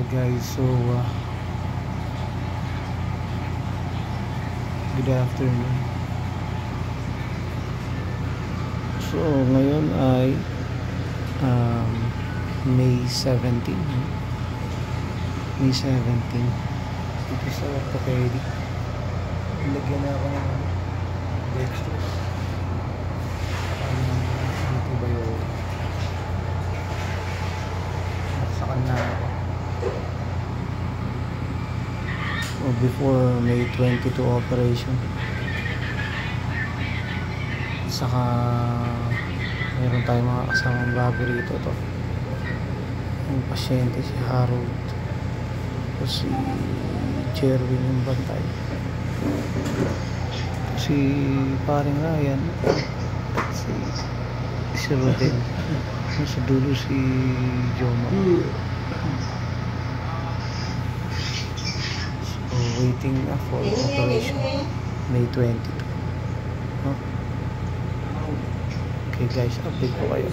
Guys, so good afternoon. So ngayon ay May 17. May 17 dito sa orthopedic. Lagyan na ako ng dextrose antibiotic. Naksakan na ako. Before May 22 operation, saka meron tayong mga kasamang bago rito. To yung pasyente si Harold o si Jerwin yung bantay, si paring Ryan, si Rodel, sa dulo si Joma. Waiting na for operation May 22. Okay guys, update ko kayo.